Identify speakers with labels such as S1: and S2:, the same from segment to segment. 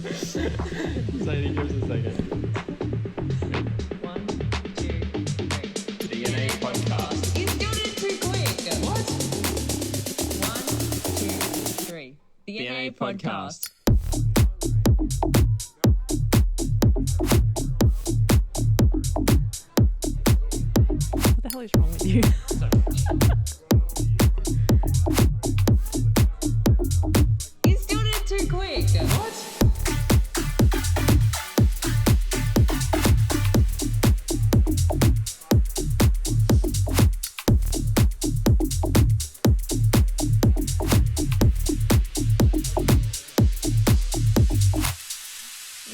S1: Sadie, give us a second.
S2: 1, 2, 3.
S1: The NA podcast.
S2: You still did it too quick.
S1: What?
S2: 1, 2, 3. The NA podcast.
S3: What the hell is wrong with you?
S2: You still did it too quick.
S1: What?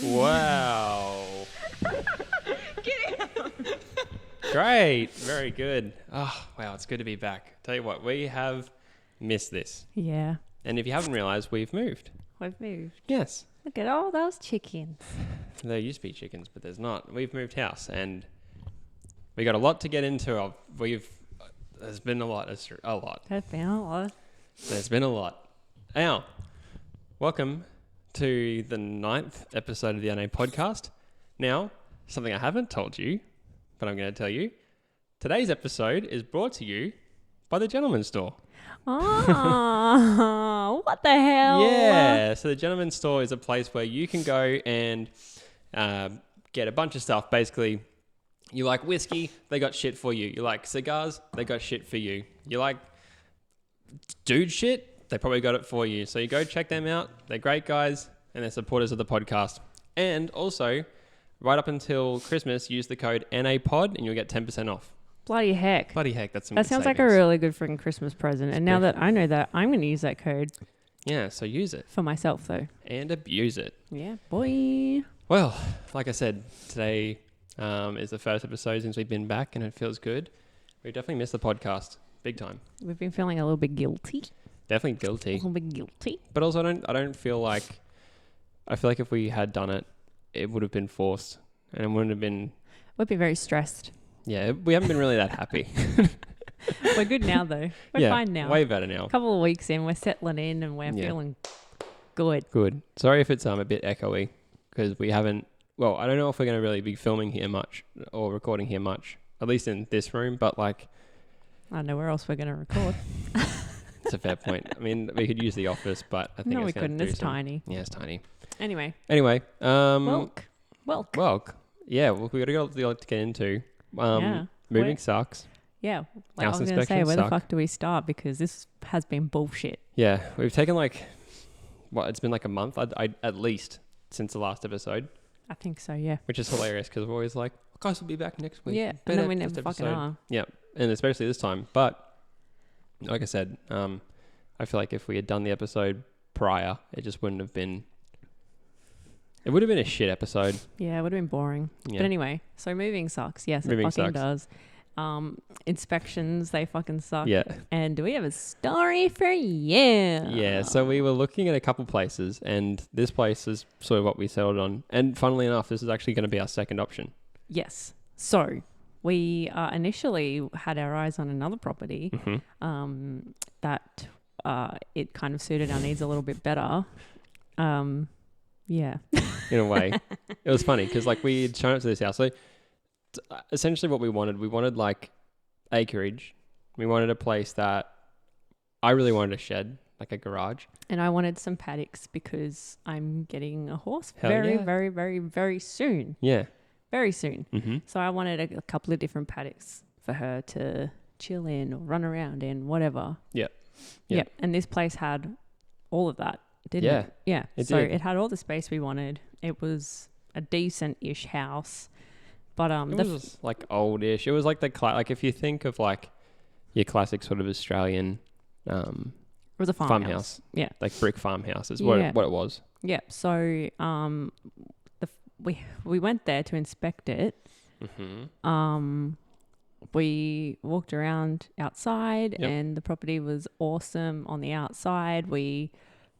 S1: Wow.
S2: Get out.
S1: Great. Very good. Oh, wow. It's good to be back. Tell you what, we have missed this.
S3: Yeah,
S1: And if you haven't realized, we've moved.
S3: we've moved.
S1: Yes.
S3: Look at all those chickens.
S1: There used to be chickens, but there's not. We've moved house and we got a lot to get into. There's been a lot. There's a lot.
S3: There's been a lot.
S1: There's been a lot. Now, welcome to the 9th episode of the NA podcast. Now, something I haven't told you, but I'm going to tell you. Today's episode is brought to you by the Gentleman's Store.
S3: Oh, what the hell?
S1: Yeah, so the Gentleman's Store is a place where you can go and get a bunch of stuff. Basically, you like whiskey, they got shit for you. You like cigars, they got shit for you. You like dude shit, they probably got it for you. So you go check them out. They're great guys and they're supporters of the podcast. And also, right up until Christmas, use the code NAPOD and you'll get 10% off.
S3: Bloody heck.
S1: Bloody heck, that's some
S3: That
S1: good
S3: sounds like a
S1: savings.
S3: really good freaking Christmas present. And now that I know that, I'm going to use that code
S1: Yeah, so use it
S3: for myself, though.
S1: and abuse it.
S3: Yeah, boy.
S1: Well, like I said, today is the first episode since we've been back and it feels good. We definitely missed the podcast big time.
S3: We've been feeling a little bit guilty.
S1: Definitely
S3: A
S1: guilty.
S3: little bit guilty.
S1: But also I don't feel like if we had done it, it would have been forced and it wouldn't have been
S3: We'd be very stressed.
S1: yeah, we haven't been really that happy.
S3: We're good now, though. We're fine now.
S1: Way better now.
S3: A couple of weeks in, we're settling in and we're feeling good.
S1: Good. Sorry if it's a bit echoey because we haven't. Well, I don't know if we're going to really be filming here much or recording here much, at least in this room. But like,
S3: I don't know where else we're going to record.
S1: it's a fair point. I mean, we could use the office, but I think
S3: No,
S1: it's
S3: we
S1: gonna
S3: couldn't.
S1: do
S3: It's
S1: some-
S3: tiny.
S1: Yeah, it's tiny.
S3: Anyway,
S1: Anyway,
S3: welk.
S1: Yeah, well, we got a lot to get into.
S3: Yeah.
S1: Moving
S3: Wait.
S1: sucks.
S3: Yeah, like
S1: House
S3: I was going to say,
S1: inspections
S3: where the
S1: suck.
S3: fuck do we start? Because this has been bullshit.
S1: Yeah, we've taken it's been like a month at least since the last episode,
S3: I think so, yeah.
S1: which is hilarious because we're always like, oh, guys, we'll be back next week.
S3: Yeah,
S1: Better
S3: and then we
S1: next
S3: never fucking
S1: episode."
S3: are.
S1: Yeah, and especially this time. But like I said, I feel like if we had done the episode prior, it just wouldn't have been. It would have been a shit episode.
S3: Yeah, it would have been boring.
S1: Yeah.
S3: But anyway, so moving sucks. Yes,
S1: Moving
S3: it fucking
S1: sucks.
S3: does. Inspections, they fucking suck.
S1: Yeah.
S3: And do we have a story for you?
S1: Yeah, so we were looking at a couple places, and this place is sort of what we settled on. And funnily enough, this is actually going to be our second option.
S3: Yes. So we initially had our eyes on another property that it kind of suited our needs a little bit better. Yeah.
S1: In a way. It was funny because like we had shown up to this house. So essentially what we wanted like acreage. We wanted a place that I really wanted a shed, like a garage.
S3: And I wanted some paddocks because I'm getting a horse
S1: Hell
S3: very,
S1: yeah.
S3: very, very, very soon.
S1: Yeah.
S3: Very soon.
S1: Mm-hmm.
S3: So I wanted a couple of different paddocks for her to chill in or run around in, whatever.
S1: Yep.
S3: Yep. And this place had all of that, didn't it? Yeah.
S1: It
S3: So
S1: did.
S3: it had all the space we wanted. It was a decent-ish house. But
S1: It was like oldish. It was like like if you think of like your classic sort of Australian
S3: it was a farmhouse.
S1: farmhouse.
S3: Yeah.
S1: Like brick farmhouse is
S3: Yeah.
S1: what it was.
S3: Yeah. So we went there to inspect it.
S1: Mm-hmm.
S3: We walked around outside
S1: Yep.
S3: and the property was awesome on the outside. We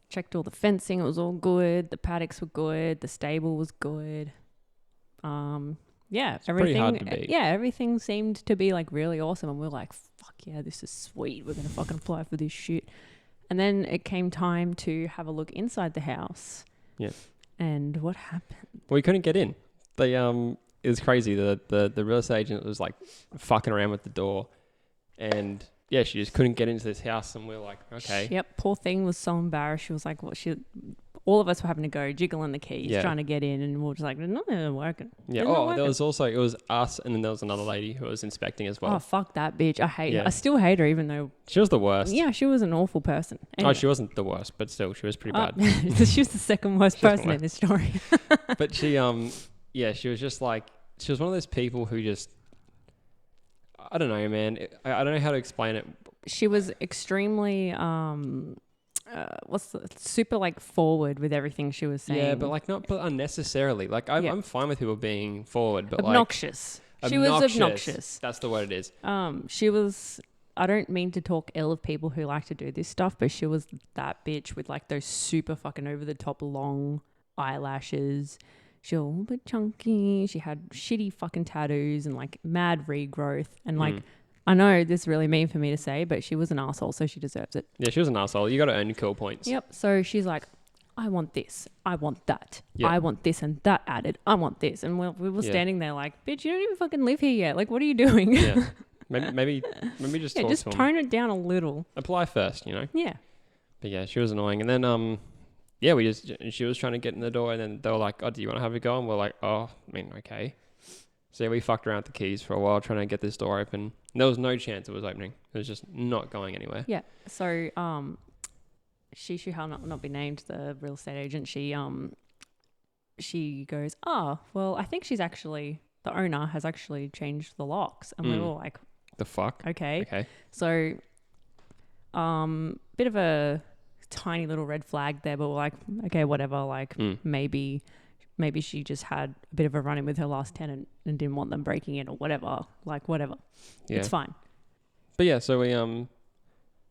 S3: checked all the fencing. It was all good. The paddocks were good. The stable was good. Yeah,
S1: pretty hard to beat.
S3: Yeah, everything seemed to be like really awesome. And we were like, fuck yeah, this is sweet. We're going to fucking apply for this shit. And then it came time to have a look inside the house.
S1: Yeah.
S3: And what happened?
S1: We couldn't get in. They it was crazy. The real estate agent was like fucking around with the door, and yeah, she just couldn't get into this house, and we were like, okay.
S3: Yep, poor thing was so embarrassed. She was like, all of us were having to go jiggling the keys,
S1: Yeah.
S3: trying to get in, and we were just like, no, they're not working.
S1: Yeah.
S3: They're not
S1: Oh,
S3: working.
S1: there was also, it was us, and then there was another lady who was inspecting as well.
S3: Oh, fuck that bitch. I hate her.
S1: Yeah.
S3: I still hate her, even though,
S1: She was the worst.
S3: yeah, she was an awful person.
S1: Oh,
S3: Anyway.
S1: she wasn't the worst, but still, she was pretty bad.
S3: She was the second worst
S1: Second
S3: person in
S1: worst.
S3: this story.
S1: But she, yeah, she was just like, she was one of those people who just, I don't know, man. I don't know how to explain it.
S3: She was extremely, super like forward with everything she was saying.
S1: Yeah, but like not, but unnecessarily. Like I'm fine with people being forward, but
S3: obnoxious.
S1: like
S3: She was obnoxious.
S1: That's the word it is.
S3: She was. I don't mean to talk ill of people who like to do this stuff, but she was that bitch with like those super fucking over the top long eyelashes. She was a little bit chunky. She had shitty fucking tattoos and like mad regrowth. And like, I know this is really mean for me to say, but she was an asshole, so she deserves it.
S1: Yeah, she was an asshole. You got to earn your kill points.
S3: Yep. So she's like, I want this. I want that.
S1: Yeah.
S3: I want this and that added. I want this. And we were
S1: Yeah.
S3: standing there like, bitch, you don't even fucking live here yet. Like, what are you doing?
S1: Yeah. Maybe just
S3: Yeah,
S1: talk
S3: just
S1: to them.
S3: tone it down a little.
S1: Apply first, you know.
S3: Yeah.
S1: But yeah, she was annoying. And then yeah, she was trying to get in the door, and then they were like, "Oh, do you want to have a go?" And we're like, "Oh, I mean, okay." So yeah, we fucked around with the keys for a while trying to get this door open. And there was no chance it was opening. It was just not going anywhere.
S3: Yeah. So she shall not be named, the real estate agent. She goes, oh, well, I think she's actually, the owner has actually changed the locks. And we were like,
S1: The fuck?
S3: okay.
S1: Okay.
S3: So bit of a tiny little red flag there, but we're like, okay, whatever. Like maybe she just had a bit of a run-in with her last tenant and didn't want them breaking in or whatever. Like whatever.
S1: Yeah.
S3: It's fine.
S1: But yeah, so we didn't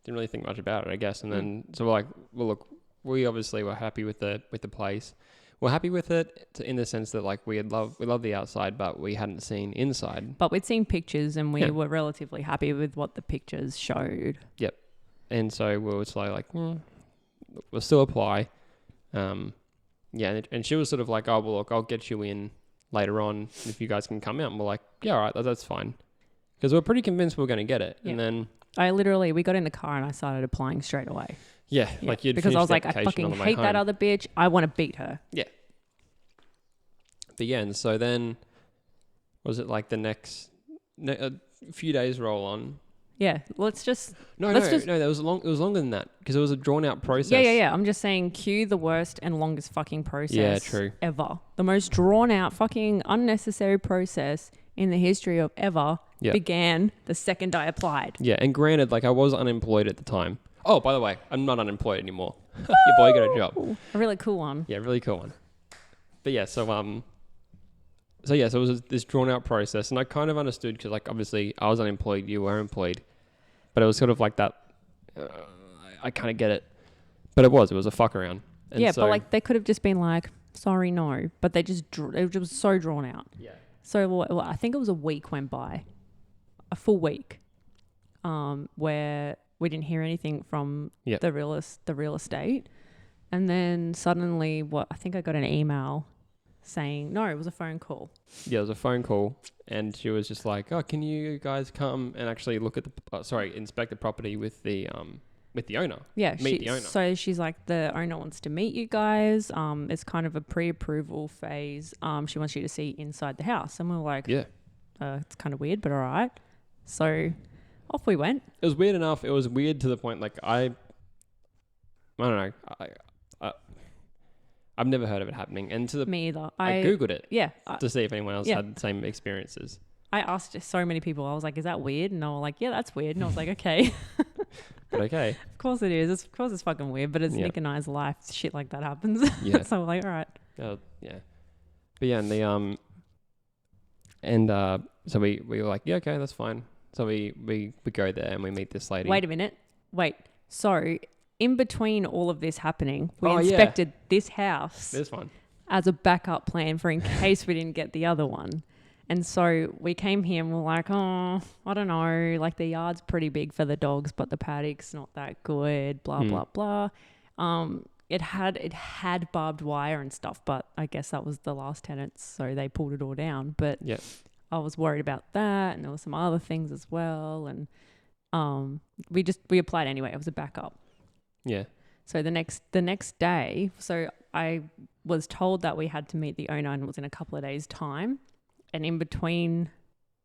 S1: really think much about it, I guess. And then so we're like, well, look, we obviously were happy with the place. We're happy with it in the sense that like we love the outside, but we hadn't seen inside.
S3: But we'd seen pictures and we
S1: Yeah.
S3: were relatively happy with what the pictures showed.
S1: Yep. And so we were like, we'll still apply. Yeah, and she was sort of like, oh, well, look, I'll get you in later on if you guys can come out. And we're like, yeah, all right, that's fine. Because we're pretty convinced we were going to get it.
S3: Yeah.
S1: And then...
S3: we got in the car and I started applying straight away.
S1: Yeah, like you'd
S3: because I was
S1: finished the
S3: like, I
S1: application on
S3: fucking
S1: the way
S3: hate that
S1: home.
S3: other bitch. I want to beat her.
S1: Yeah. But yeah, and so then, was it like the next a few days roll on?
S3: Yeah, let's just...
S1: No, that was long. It was longer than that because it was a drawn out process.
S3: Yeah. I'm just saying, cue the worst and longest fucking process
S1: Yeah, true.
S3: ever. The most drawn out, fucking unnecessary process in the history of ever began the second I applied.
S1: Yeah, and granted, like I was unemployed at the time. Oh, by the way, I'm not unemployed anymore. Your boy got a job.
S3: A really cool one.
S1: Yeah, really cool one. But yeah, so it was this drawn out process, and I kind of understood because like obviously I was unemployed, you were employed, but it was sort of like that. I kind of get it, but it was a fuck around. And
S3: yeah,
S1: so,
S3: but like they could have just been like, sorry, no, but they just it was so drawn out.
S1: Yeah.
S3: So well, I think it was a week went by, a full week, where we didn't hear anything from the real estate, and then suddenly, I think I got an email saying no, it was a phone call.
S1: Yeah, it was a phone call, and she was just like, "Oh, can you guys come and actually look at inspect the property with the owner?
S3: Yeah,
S1: meet the owner."
S3: So she's like, the owner wants to meet you guys. It's kind of a pre-approval phase. She wants you to see inside the house, and we were like,
S1: yeah,
S3: it's kind of weird, but all right. So off we went.
S1: it was weird enough. It was weird to the point like I don't know. I've never heard of it happening, and
S3: Me either.
S1: I googled it.
S3: Yeah.
S1: To see if anyone else had the same experiences.
S3: I asked so many people. I was like, is that weird? And they were like, yeah, that's weird. And I was like, okay.
S1: But okay.
S3: Of course it is. Of course it's fucking weird, but it's Nick and I's life. Shit like that happens.
S1: Yeah.
S3: So we're like, all right.
S1: Yeah. But yeah, so we were like, yeah, okay, that's fine. So we go there and we meet this lady.
S3: Wait a minute. So in between all of this happening, we
S1: Oh, yeah.
S3: inspected this house
S1: This one.
S3: as a backup plan for in case we didn't get the other one. And so we came here and we're like, oh, I don't know. Like the yard's pretty big for the dogs, but the paddock's not that good, blah, blah, blah. it had barbed wire and stuff, but I guess that was the last tenants, so they pulled it all down. But
S1: Yeah.
S3: I was worried about that, and there were some other things as well, and we applied anyway. It was a backup.
S1: Yeah.
S3: So the next day, so I was told that we had to meet the owner, and it was in a couple of days' time. And in between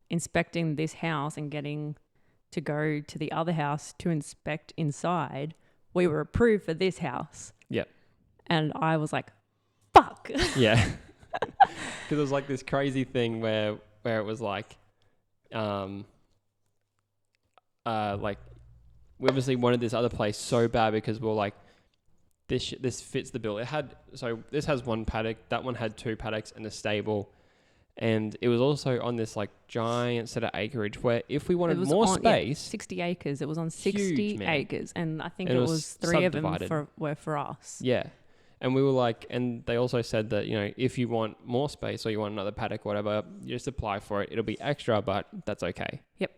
S3: inspecting this house and getting to go to the other house to inspect inside, we were approved for this house.
S1: Yeah.
S3: And I was like, fuck.
S1: Yeah. Because it was like this crazy thing where it was like we obviously wanted this other place so bad because we were like, this fits the bill. This has one paddock, that one had 2 paddocks and a stable, and it was also on this like giant set of acreage where if we wanted more space,
S3: 60 acres. It was on 60
S1: huge, man.
S3: acres, and I think
S1: And
S3: it
S1: it was
S3: was 3 of them
S1: subdivided.
S3: were for us.
S1: yeah. And we were like, and they also said that, you know, if you want more space or you want another paddock, whatever, you just apply for it. It'll be extra, but that's okay.
S3: Yep.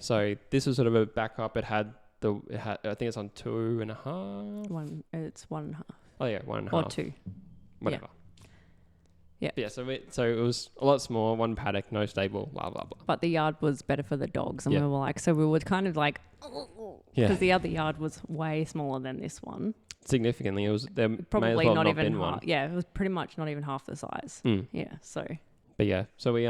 S1: So this was sort of a backup. I think it's on 2.5.
S3: It's 1.5
S1: Oh yeah, 1.5.
S3: or 2.
S1: Whatever.
S3: Yeah.
S1: Yeah. So it was a lot smaller. 1 paddock, no stable. Blah blah blah.
S3: But the yard was better for the dogs, and
S1: Yeah.
S3: we were like, so we were kind of like,
S1: Yeah.
S3: because the other yard was way smaller than this one.
S1: Significantly, it was there.
S3: Probably
S1: may as well
S3: not
S1: have
S3: even
S1: been
S3: half.
S1: one.
S3: Yeah, it was pretty much not even half the size.
S1: Mm.
S3: Yeah, so
S1: But yeah, so we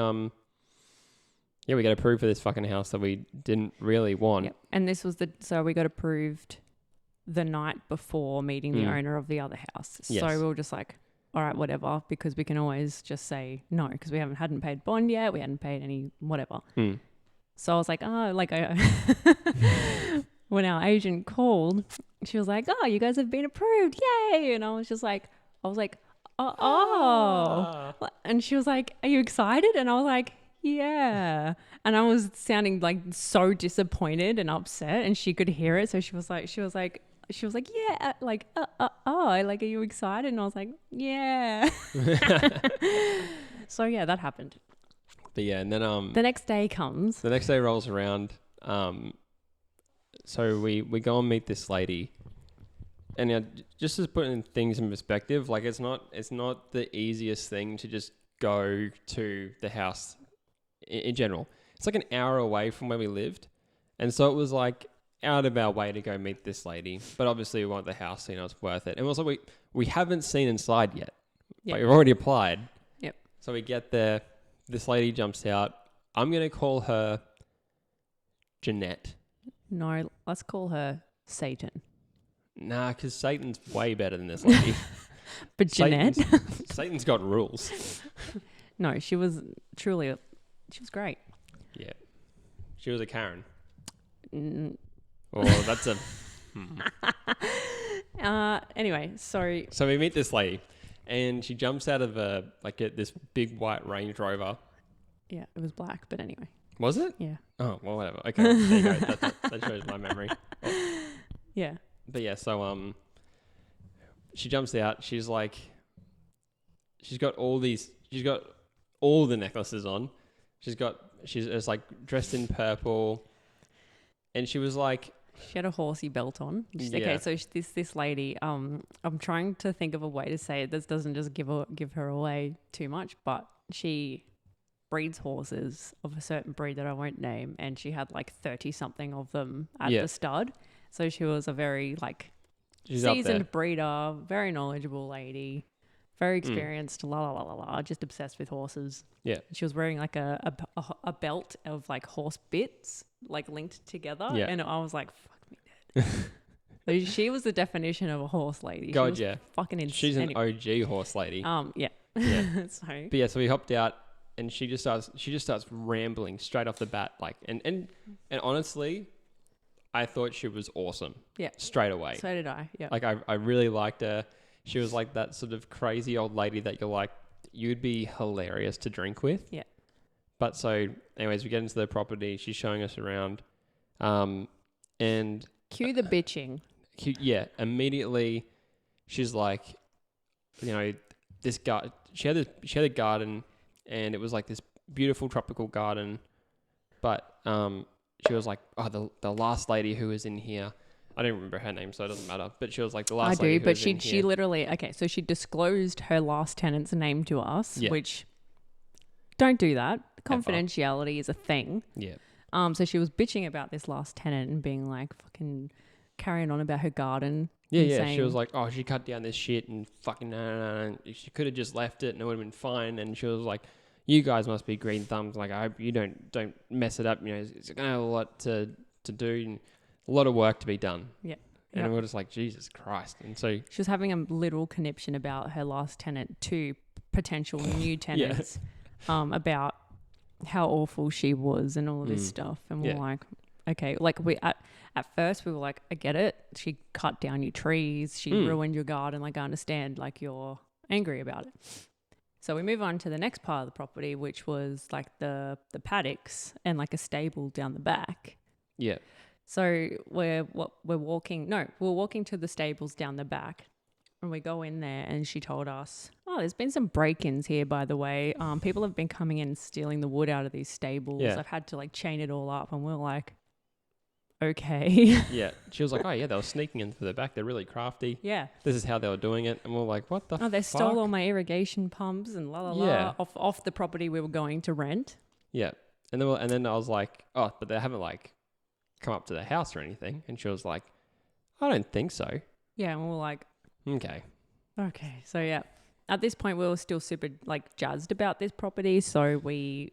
S1: we got approved for this fucking house that we didn't really want.
S3: yep. And this was so we got approved the night before meeting the owner of the other house.
S1: Yes.
S3: So we were just like, all right, whatever, because we can always just say no, because we hadn't paid bond yet, we hadn't paid any whatever.
S1: Mm.
S3: So I was like, when our agent called, she was like, oh, you guys have been approved, yay! And I was like, oh. And she was like, are you excited? And I was like, yeah. And I was sounding like so disappointed and upset, and she could hear it. So she was like, yeah, like, like, are you excited? And I was like, yeah. So yeah, that happened.
S1: But yeah, and then
S3: The next day comes.
S1: the next day rolls around. So we go and meet this lady, and just to put things in perspective, like it's not the easiest thing to just go to the house in general. It's like an hour away from where we lived, and so it was like out of our way to go meet this lady. But obviously we want the house, you know, it's worth it. And also we haven't seen inside yet, but we've already applied.
S3: Yep.
S1: So we get there. This lady jumps out. I'm gonna call her Jeanette.
S3: No, let's call her Satan.
S1: Nah, because Satan's way better than this lady.
S3: But Jeanette?
S1: Satan's got rules.
S3: No, she was great.
S1: Yeah. She was a Karen.
S3: Mm.
S1: Oh, that's a...
S3: Anyway, so
S1: So we meet this lady, and she jumps out of this big white Range Rover.
S3: yeah, it was black, but anyway.
S1: Was it?
S3: Yeah.
S1: Oh, well, whatever. Okay, there you go. That shows my memory.
S3: Yeah.
S1: But yeah, so she jumps out. She's like, she's got all the necklaces on. She's just like dressed in purple, and she was like,
S3: She had a horsey belt on.
S1: Yeah.
S3: Okay, so this lady, I'm trying to think of a way to say it. This doesn't just give her away too much, but she breeds horses of a certain breed that I won't name, and she had like 30 something of them at the stud. So she was a very
S1: she's up there.
S3: seasoned breeder, very knowledgeable lady, very experienced, just obsessed with horses.
S1: Yeah.
S3: She was wearing like a belt of like horse bits like linked together.
S1: Yeah.
S3: And I was like, fuck me dead. Like, she was the definition of a horse lady.
S1: God,
S3: she was
S1: yeah.
S3: fucking insane.
S1: She's an OG horse lady.
S3: Yeah.
S1: Yeah.
S3: So
S1: But yeah, so we hopped out, and she just starts rambling straight off the bat, like, and honestly, I thought she was awesome.
S3: Yeah.
S1: Straight away.
S3: So did I. Yeah.
S1: Like I really liked her. She was like that sort of crazy old lady that you'd be hilarious to drink with.
S3: Yeah.
S1: But so anyways, we get into the property. She's showing us around. And
S3: Cue the bitching.
S1: yeah, immediately she's like, you know, this guy, she had a garden, and it was like this beautiful tropical garden. But, she was like, oh, the last lady who was in here, I don't remember her name, so it doesn't matter. But she was like the
S3: I
S1: last
S3: do,
S1: lady who
S3: but
S1: was
S3: she
S1: in
S3: she
S1: here.
S3: literally so she disclosed her last tenant's name to us,
S1: Yeah.
S3: which don't do that. Confidentiality is a thing.
S1: Yeah.
S3: So she was bitching about this last tenant and being like fucking carrying on about her garden.
S1: Yeah,
S3: and
S1: yeah.
S3: saying,
S1: She was like, oh, she cut down this shit and fucking she could have just left it and it would have been fine. And she was like, you guys must be green thumbs. Like, I hope you don't mess it up. You know, it's going to have a lot to do and a lot of work to be done.
S3: Yeah.
S1: And
S3: Yep.
S1: we're just like, Jesus Christ. And so,
S3: She was having a little conniption about her last tenant to potential new tenants, about how awful she was and all of this stuff. And we're
S1: Yeah.
S3: like, okay, like we at first we were like, I get it. She cut down your trees. She ruined your garden. Like, I understand. Like, you're angry about it. So we move on to the next part of the property, which was like the paddocks and like a stable down the back.
S1: yeah.
S3: So we're walking to the stables down the back, and we go in there, and she told us, oh, there's been some break-ins here, by the way. People have been coming in and stealing the wood out of these stables.
S1: Yeah.
S3: I've had to like chain it all up, and we're like, okay.
S1: Yeah. She was like, oh, yeah, they were sneaking in through the back. They're really crafty.
S3: Yeah.
S1: This is how they were doing it. And we're like, what the
S3: Oh, they
S1: fuck?
S3: stole all my irrigation pumps and la la la
S1: Yeah.
S3: off the property we were going to rent.
S1: Yeah. And then I was like, oh, but they haven't like come up to the house or anything. And she was like, I don't think so.
S3: Yeah, and we're like,
S1: Okay.
S3: okay. So yeah, at this point we were still super like jazzed about this property, so we're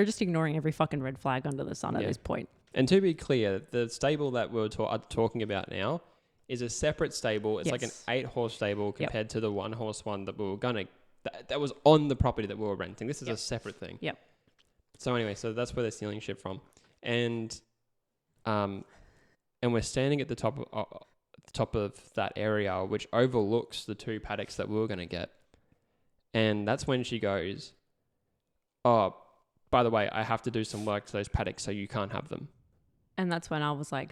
S3: just ignoring every fucking red flag under the sun at
S1: Yeah.
S3: this point.
S1: And to be clear, the stable that we're talking about now is a separate stable. It's like an
S3: Yes.
S1: 8-horse stable compared to the 1-horse one that we were going to, that was on the property that we were renting. This is a separate thing.
S3: Yep.
S1: So anyway, so that's where they're stealing shit from. And we're standing at the top of that area, which overlooks the 2 paddocks that we were going to get. And that's when she goes, oh, by the way, I have to do some work to those paddocks, so you can't have them.
S3: And that's when I was like,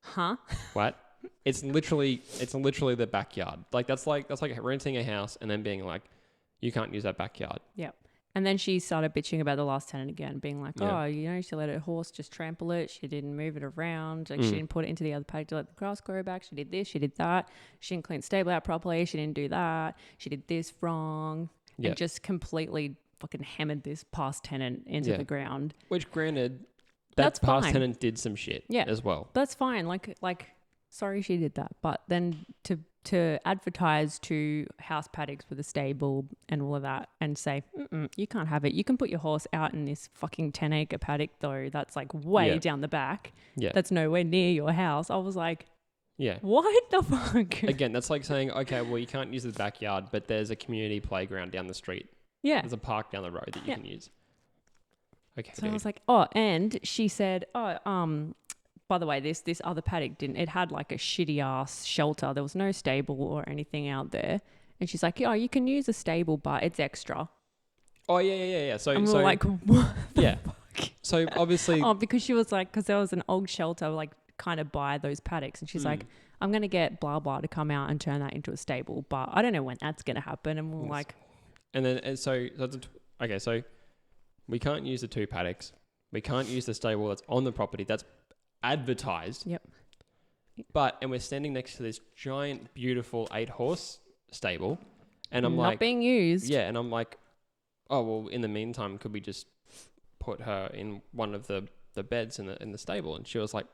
S3: huh?
S1: What? It's literally the backyard. Like that's like renting a house and then being like, you can't use that backyard.
S3: Yep. And then she started bitching about the last tenant again, being like,
S1: Yeah.
S3: oh, you know, she let her horse just trample it. She didn't move it around. Like, she didn't put it into the other paddock to let the grass grow back. She did this, she did that. She didn't clean the stable out properly. She didn't do that. She did this wrong.
S1: Yeah.
S3: And just completely fucking hammered this past tenant into
S1: Yeah.
S3: the ground.
S1: Which, granted, that
S3: That's
S1: past
S3: fine.
S1: tenant did some shit as well.
S3: That's fine. Like, sorry she did that. But then to advertise to house paddocks with a stable and all of that and say, you can't have it. You can put your horse out in this fucking 10-acre paddock, though. That's like way down the back.
S1: Yeah.
S3: That's nowhere near your house. I was like,
S1: Yeah.
S3: what the fuck?
S1: Again, that's like saying, okay, well, you can't use the backyard, but there's a community playground down the street.
S3: Yeah.
S1: There's a park down the road that you can use. Okay,
S3: So
S1: dude.
S3: I was like, oh, and she said, by the way, this other paddock didn't. It had like a shitty ass shelter. There was no stable or anything out there. And she's like, oh, you can use a stable, but it's extra.
S1: Oh, yeah. So,
S3: And we were like, what the
S1: yeah.
S3: fuck?
S1: So obviously,
S3: Oh, because she was like, because there was an old shelter like kind of by those paddocks. And she's like, I'm going to get blah, blah to come out and turn that into a stable. But I don't know when that's going to happen. And we're like,
S1: so we can't use the 2 paddocks. We can't use the stable that's on the property that's advertised.
S3: yep.
S1: And we're standing next to this giant, beautiful 8-horse stable. And I'm
S3: Not
S1: like,
S3: being used.
S1: yeah. And I'm like, oh, well, in the meantime, could we just put her in one of the beds in the stable? And she was like,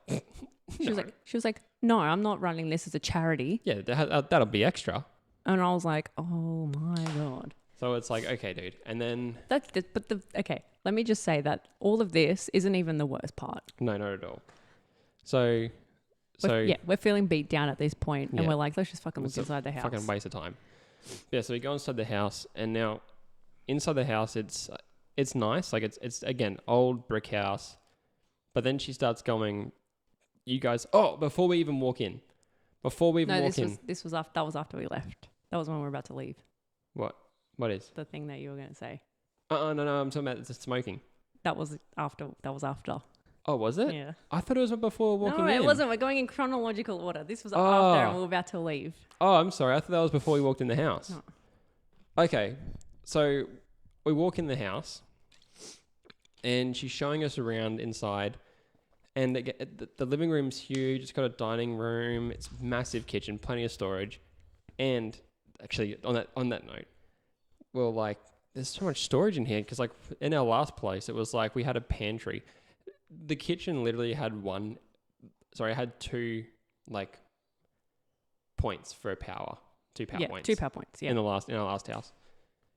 S3: She was like, no, I'm not running this as a charity.
S1: yeah, that'll be extra.
S3: And I was like, oh my God.
S1: So it's like, okay, dude. And then,
S3: Okay, let me just say that all of this isn't even the worst part.
S1: no, not at all. So
S3: We're feeling beat down at this point, and
S1: Yeah.
S3: we're like, let's just fucking look
S1: it's a
S3: inside the house.
S1: fucking waste of time. Yeah, so we go inside the house, and now inside the house, it's nice. Like it's again, old brick house. But then she starts going, you guys, before we even walk in.
S3: This was after we left. That was when we were about to leave.
S1: What is?
S3: The thing that you were going to say.
S1: No, I'm talking about the smoking.
S3: That was after.
S1: Oh, was it?
S3: Yeah.
S1: I thought it was before walking in.
S3: No, it wasn't. We're going in chronological order. This was after, and we were about to leave.
S1: Oh, I'm sorry. I thought that was before we walked in the house.
S3: No.
S1: Okay. So we walk in the house and she's showing us around inside And the living room's huge. It's got a dining room. It's massive kitchen, plenty of storage. And actually, on that note, well, like, there's so much storage in here because, like, in our last place, it was like we had a pantry. The kitchen literally had two, like, points for power. Two power points.
S3: 2 power points. Yeah.
S1: In our last house.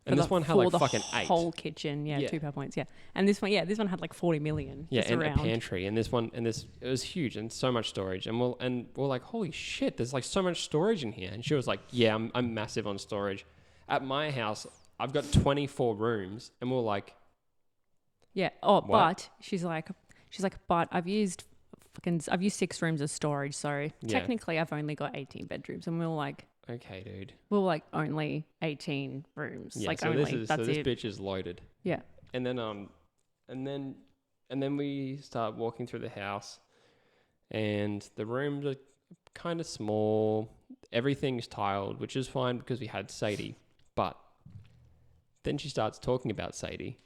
S1: And this one had like fucking 8.
S3: Whole kitchen, 2 power points, And this one had like 40 million.
S1: Yeah,
S3: just
S1: and
S3: around.
S1: a pantry, and it was huge and so much storage, and we're like, holy shit, there's like so much storage in here. And she was like, yeah, I'm massive on storage. At my house, I've got 24 rooms, and we're like,
S3: yeah. Oh,
S1: what?
S3: but she's like, but I've used 6 rooms of storage, so technically I've only got 18 bedrooms, and we're like.
S1: Okay, dude.
S3: Well, like only 18 rooms.
S1: Yeah,
S3: like
S1: so
S3: only.
S1: this
S3: That's it.
S1: bitch is loaded.
S3: Yeah.
S1: And then we start walking through the house, and the rooms are kind of small. Everything's tiled, which is fine because we had Sadie. But then she starts talking about Sadie,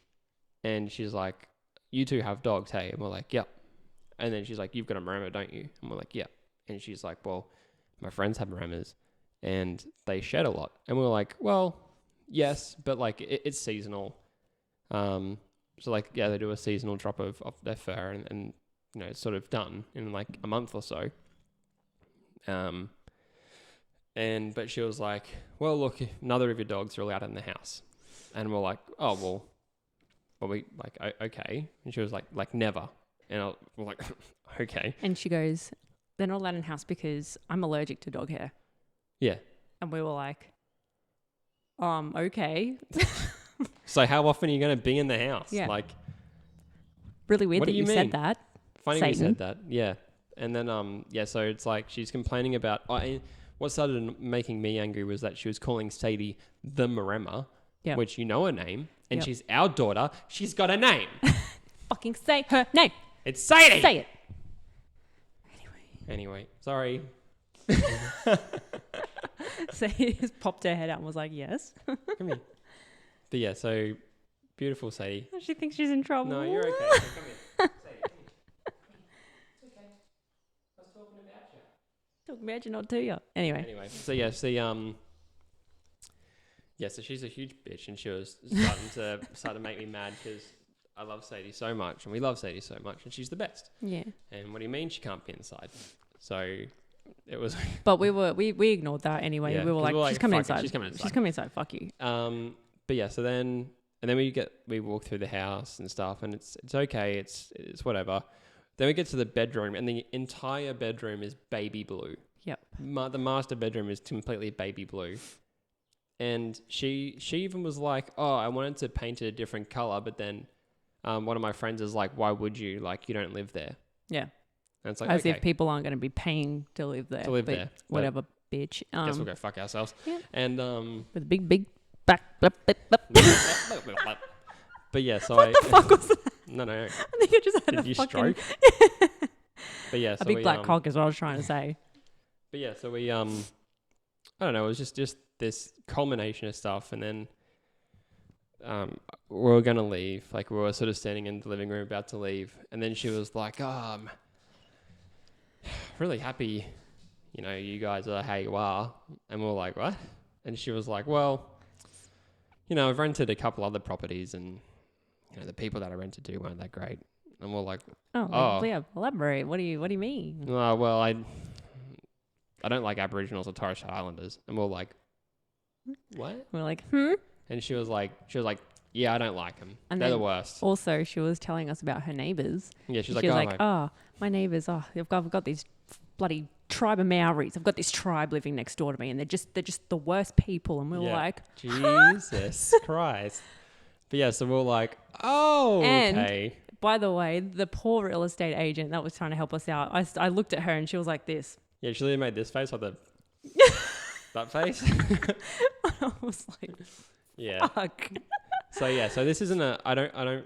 S1: and she's like, "You two have dogs, hey?" And we're like, "Yep." And then she's like, "You've got a Maremma, don't you?" And we're like, "Yep." And she's like, "Well, my friends have Maremmas. And they shed a lot." And we were like, well, yes, but like it's seasonal. So like, yeah, they do a seasonal drop of their fur and you know, it's sort of done in like a month or so. But she was like, well, look, neither of your dogs are allowed in the house. And we're like, oh, well, we like, okay. And she was like never. And we're like, okay.
S3: And she goes, they're not allowed in the house because I'm allergic to dog hair.
S1: Yeah.
S3: And we were like, okay.
S1: So how often are you going to be in the house?
S3: Yeah.
S1: Like,
S3: really weird
S1: what
S3: that
S1: do
S3: you
S1: you mean?
S3: said that.
S1: funny
S3: Satan.
S1: you said that. Yeah. And then, so it's like she's complaining about... what started making me angry was that she was calling Sadie the Maremma, which you know her name, and she's our daughter. She's got a name.
S3: Fucking say her name.
S1: It's Sadie.
S3: Say it.
S1: Anyway, sorry.
S3: So he just popped her head out and was like, yes.
S1: Come here. But yeah, so beautiful Sadie.
S3: She thinks she's in trouble.
S1: No, you're okay. Come here. Sadie, come here. It's okay. I was talking about you.
S3: Talking about you, not to you. Anyway.
S1: So yeah, so she's a huge bitch, and she was starting to make me mad because I love Sadie so much, and we love Sadie so much, and she's the best.
S3: Yeah.
S1: And what do you mean she can't be inside? So it was.
S3: But we ignored that anyway.
S1: Yeah,
S3: we were like, she's coming inside.
S1: She's coming inside.
S3: She's coming inside. Fuck you.
S1: But yeah, so then we walk through the house and stuff, and it's okay. It's whatever. Then we get to the bedroom, and the entire bedroom is baby blue.
S3: Yep.
S1: The master bedroom is completely baby blue. And she even was like, oh, I wanted to paint it a different color, but then one of my friends is like, why would you? Like, you don't live there.
S3: Yeah.
S1: And it's like,
S3: as
S1: okay,
S3: if people aren't going to be paying to live there. But whatever, bitch.
S1: Guess we'll go fuck ourselves.
S3: Yeah.
S1: And
S3: with a big back.
S1: but yeah, so
S3: What the fuck was that?
S1: No.
S3: I think I just had
S1: Did you
S3: fucking...
S1: stroke? But yeah, so
S3: a big black cock is what I was trying to say.
S1: But yeah, so we I don't know, it was just this culmination of stuff, and then we were gonna leave. Like, we were sort of standing in the living room about to leave, and then she was like, really happy, you know, you guys are how you are. And we were like, what? And she was like, well, you know, I've rented a couple other properties, and you know, the people that I rented to weren't that great. And we're like,
S3: yeah, elaborate. What do you mean?
S1: Well, I don't like Aboriginals or Torres Strait Islanders. And we're like, what?
S3: We're like,
S1: And she was like, yeah, I don't like them.
S3: And
S1: they're the
S3: then
S1: worst.
S3: Also, she was telling us about her neighbours.
S1: Yeah,
S3: she was like, my neighbours, I've got these bloody tribe of Maoris. I've got this tribe living next door to me, and they're just the worst people. And we were like,
S1: Jesus Christ. But yeah, so we were like, oh, okay.
S3: And by the way, the poor real estate agent that was trying to help us out, I looked at her and she was like this.
S1: Yeah, she literally made this face, like that face.
S3: I was like,
S1: yeah.
S3: Fuck.
S1: So yeah, so this isn't I don't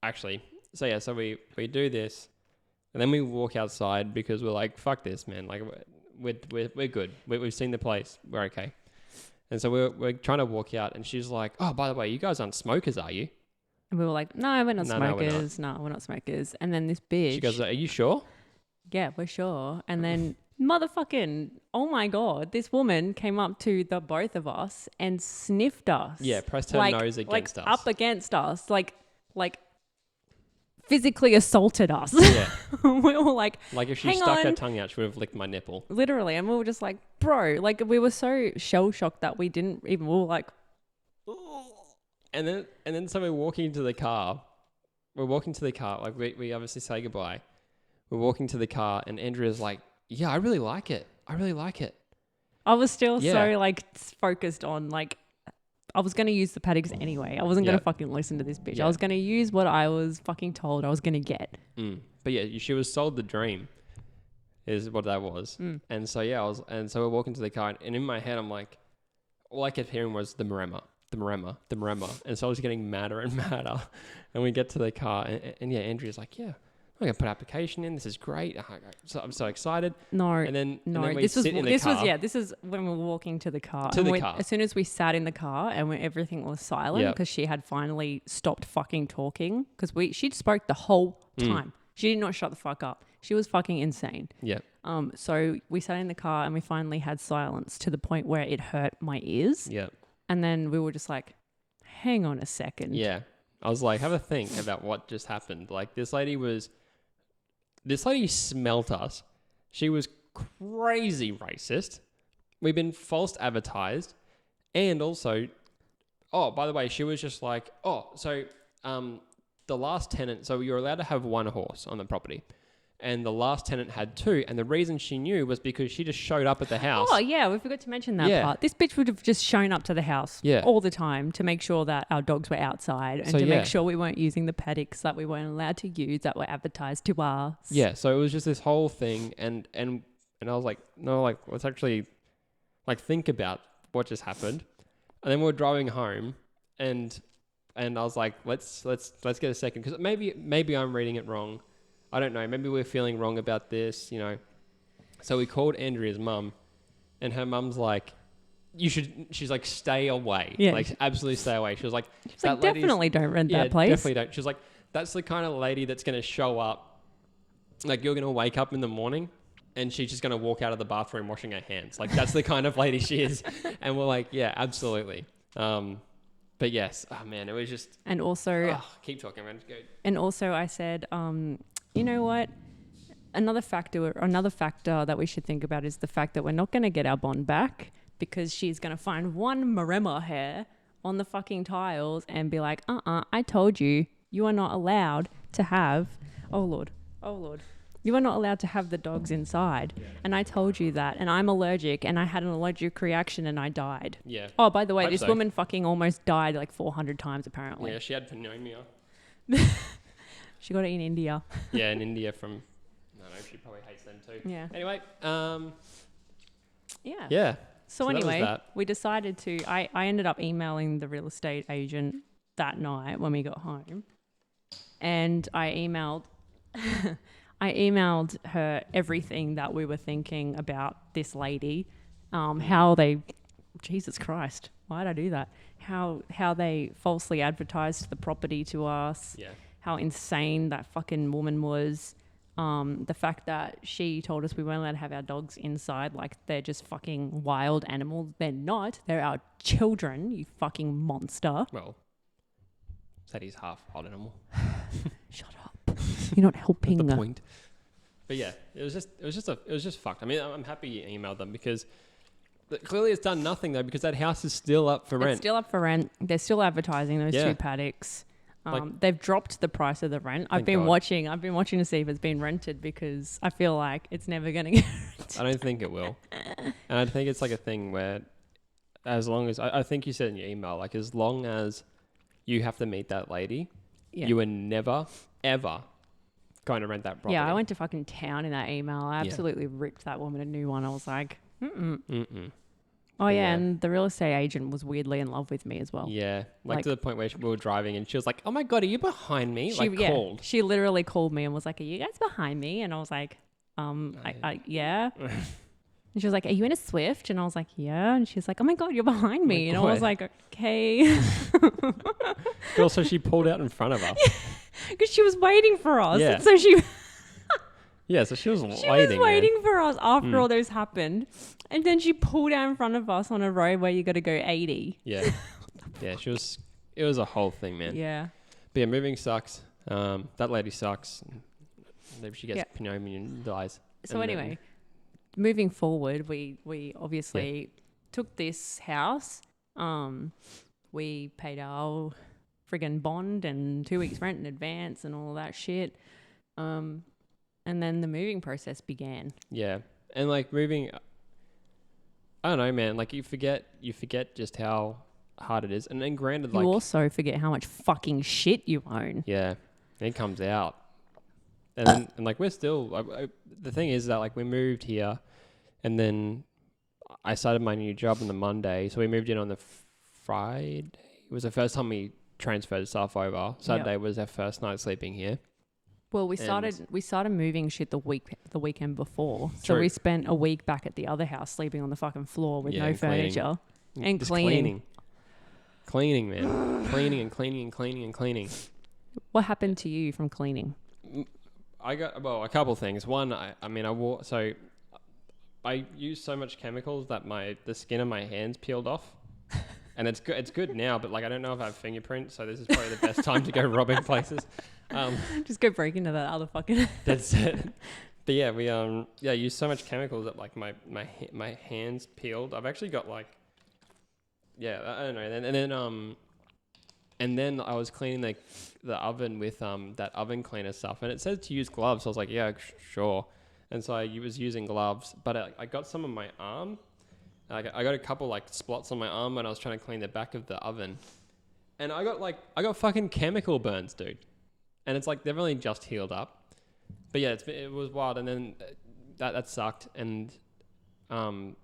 S1: actually. So yeah, so we do this, and then we walk outside because we're like, fuck this, man. Like, we're good. We've seen the place. We're okay. And so we're trying to walk out, and she's like, oh, by the way, you guys aren't smokers, are you?
S3: And we were like, no, we're not
S1: No, we're not.
S3: smokers. No, we're not smokers. And then this bitch.
S1: She goes, are you sure?
S3: Yeah, we're sure. And then motherfucking, oh my God, this woman came up to the both of us and sniffed us.
S1: Yeah, pressed her nose against us.
S3: Up against us. Like physically assaulted us.
S1: Yeah.
S3: We were like,
S1: Like if she
S3: hang
S1: stuck her
S3: on.
S1: tongue out, she would have licked my nipple.
S3: Literally. And we were just like, bro, like we were so shell shocked that we didn't even, we were like,
S1: And then so we're walking to the car. Like we obviously say goodbye. We're walking to the car and Andrea's like, yeah, I really like it.
S3: I was still
S1: Yeah.
S3: so like focused on like, I was going to use the paddocks anyway. I wasn't going to
S1: Yeah.
S3: fucking listen to this bitch.
S1: Yeah.
S3: I was going to use what I was fucking told I was going to get.
S1: But yeah, she was sold the dream is what that was. And so, yeah, so we're walking to the car and in my head, I'm like, all I kept hearing was the Maremma. And so I was getting madder and madder. And we get to the car and yeah, Andrea's like, yeah, I'm going to put application in. This is great. So I'm so excited.
S3: No,
S1: And then we
S3: this
S1: sit in the car.
S3: this is when we were walking to the car.
S1: To
S3: And
S1: the car.
S3: As soon as we sat in the car and everything was silent
S1: Yep.
S3: because she had finally stopped fucking talking because she'd spoke the whole time. She did not shut the fuck up. She was fucking insane.
S1: Yeah.
S3: So we sat in the car and we finally had silence to the point where it hurt my ears.
S1: Yeah.
S3: And then we were just like, hang on a second.
S1: Yeah. I was like, have a think about what just happened. Like this lady smelt us. She was crazy racist. We've been false advertised. And also, oh, by the way, she was just like, the last tenant, so you're allowed to have one horse on the property. And the last tenant had two. And the reason she knew was because she just showed up at the house.
S3: Oh, yeah. We forgot to mention that
S1: Yeah.
S3: part. This bitch would have just shown up to the house
S1: Yeah.
S3: all the time to make sure that our dogs were outside and
S1: So,
S3: to
S1: yeah.
S3: make sure we weren't using the paddocks that we weren't allowed to use that were advertised to us.
S1: Yeah, so it was just this whole thing, and I was like, no, like let's actually, like think about what just happened, and then we were driving home, and I was like, let's get a second, because maybe I'm reading it wrong, I don't know, maybe we're feeling wrong about this, you know, so we called Andrea's mum, and her mum's like, she's like, stay away,
S3: Yeah.
S1: like absolutely stay away. She was like,
S3: She's like, definitely don't rent that place.
S1: definitely don't. She was like, that's the kind of lady that's going to show up. Like you're going to wake up in the morning and she's just going to walk out of the bathroom washing her hands. Like that's the kind of lady she is. And we're like, yeah, absolutely. But yes, oh man, it was just.
S3: And also,
S1: keep talking, man. Go.
S3: And also I said, you know what? Another factor that we should think about is the fact that we're not going to get our bond back because she's going to find one Maremma hair on the fucking tiles and be like, I told you, you are not allowed to have, oh Lord, you are not allowed to have the dogs inside. Yeah. And I told you that, and I'm allergic, and I had an allergic reaction and I died.
S1: Yeah.
S3: Oh, by the way, this
S1: so.
S3: woman fucking almost died like 400 times apparently.
S1: Yeah, she had pneumonia.
S3: She got it in India.
S1: Yeah, in India from, no, she probably hates them too.
S3: Yeah.
S1: Anyway,
S3: Yeah.
S1: yeah.
S3: So
S1: that was
S3: anyway,
S1: that.
S3: we decided to, I ended up emailing the real estate agent that night when we got home. And I emailed her everything that we were thinking about this lady, how they, Jesus Christ, why did I do that? How they falsely advertised the property to us.
S1: Yeah.
S3: How insane that fucking woman was. The fact that she told us we weren't allowed to have our dogs inside, like they're just fucking wild animals. They're not. They're our children, you fucking monster.
S1: Well, said he's half wild animal.
S3: Shut up. You're not helping.
S1: That's the point. But yeah, it was just fucked. I mean, I'm happy you emailed them because clearly it's done nothing though because that house is still up for rent.
S3: It's still up for rent. They're still advertising those
S1: Yeah.
S3: two paddocks. They've dropped the price of the rent. I've been
S1: God.
S3: watching to see if it's been rented because I feel like it's never going to get rented.
S1: I don't think it will. And I think it's like a thing where as long as, I think you said in your email, like as long as you have to meet that lady,
S3: Yeah.
S1: you were never, ever going to rent that property.
S3: Yeah, I went to fucking town in that email. I absolutely ripped that woman a new one. I was like,
S1: Mm-mm.
S3: Oh, yeah,
S1: Yeah.
S3: and the real estate agent was weirdly in love with me as well.
S1: Yeah, like
S3: Like-
S1: to the point where we were driving and she was like, oh my God, are you behind me?
S3: She,
S1: Called.
S3: she literally called me and was like, are you guys behind me? And I was like, yeah. And she was like, are you in a Swift? And I was like, yeah. And she was like, oh my God, you're behind me. And I was
S1: God.
S3: like, okay.
S1: But also, she pulled out in front of us.
S3: Because she was waiting for us.
S1: Yeah.
S3: And so she
S1: Yeah, so she was
S3: was
S1: waiting.
S3: waiting for us after
S1: Mm.
S3: all those happened. And then she pulled out in front of us on a road where you got to go 80.
S1: Yeah. Yeah, it was a whole thing, man.
S3: Yeah.
S1: But yeah, moving sucks. That lady sucks. Maybe she gets
S3: Yeah.
S1: pneumonia and dies.
S3: So
S1: And then-
S3: anyway, moving forward, we obviously took this house. We paid our friggin' bond and 2 weeks rent in advance and all that shit. And then the moving process began.
S1: Yeah. And like moving, I don't know, man. Like you forget just how hard it is. And then granted,
S3: You
S1: like,
S3: also forget how much fucking shit you own.
S1: yeah, it comes out. And then, and like we're still, the thing is that like we moved here and then I started my new job on the Monday. So we moved in on the Friday. It was the first time we transferred stuff over. Saturday was our first night sleeping here.
S3: Well, we started moving shit the weekend before. So
S1: True.
S3: we spent a week back at the other house sleeping on the fucking floor with no
S1: and cleaning.
S3: furniture and
S1: Just
S3: cleaning.
S1: Cleaning, man. cleaning and cleaning and cleaning and cleaning.
S3: What happened to you from cleaning?
S1: I got, well, a couple things. One, I used so much chemicals that the skin of my hands peeled off. And it's good now, but like I don't know if I have fingerprints, so this is probably the best time to go robbing places.
S3: Just go break into that other fucking...
S1: That's it. But yeah, we used so much chemicals that like my hands peeled. I've actually got like, yeah, I don't know. And then I was cleaning the oven with that oven cleaner stuff, and it said to use gloves. So I was like, yeah, sure. And so I was using gloves, but I got some on my arm. I got a couple like spots on my arm when I was trying to clean the back of the oven, and I got fucking chemical burns, dude. And it's like they've only just healed up, but yeah, it was wild. And then that sucked, and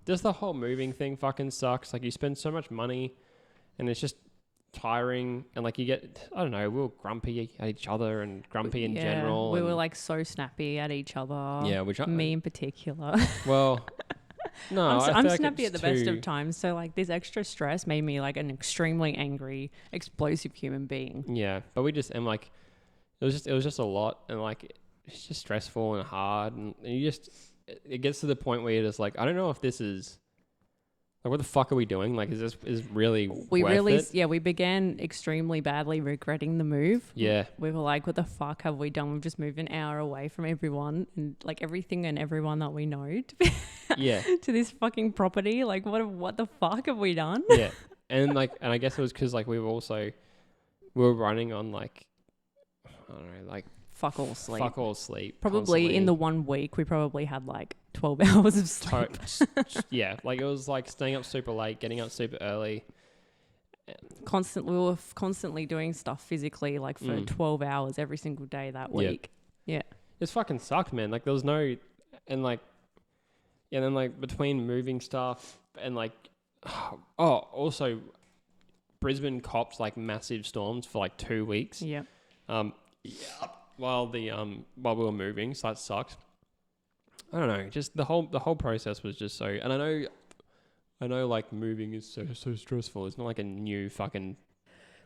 S1: just the whole moving thing fucking sucks. Like you spend so much money, and it's just tiring, and like you get, I don't know, we were grumpy at each other and grumpy in general.
S3: We were like so snappy at each other.
S1: Yeah, which
S3: me in particular.
S1: Well, no,
S3: I'm
S1: like
S3: snappy
S1: it's
S3: at the best
S1: too-
S3: of times. So like this extra stress made me like an extremely angry, explosive human being.
S1: Yeah, but we just, and like it was just a lot, and like it's just stressful and hard, and you just, it gets to the point where you're just like, I don't know if this is like, what the fuck are we doing? Like, is really
S3: We
S1: worth
S3: really,
S1: it?
S3: we began extremely badly regretting the move.
S1: Yeah.
S3: We were like, what the fuck have we done? We've just moved an hour away from everyone and like everything and everyone that we know
S1: Yeah.
S3: to this fucking property. Like, what the fuck have we done?
S1: Yeah. And like, and I guess it was because like we were running on like, I don't know, like
S3: Fuck all sleep.
S1: fuck all sleep.
S3: Probably in the 1 week, we probably had like 12 hours of sleep.
S1: Yeah. Like it was like staying up super late, getting up super early.
S3: We were constantly doing stuff physically like for 12 hours every single day that week. Yeah.
S1: It's fucking sucked, man. Like there was no, and like, yeah, and then like between moving stuff and like, also Brisbane copped like massive storms for like 2 weeks.
S3: Yeah.
S1: While we were moving, so that sucked. I don't know, just the whole process was just so, and I know like moving is so stressful. It's not like a new fucking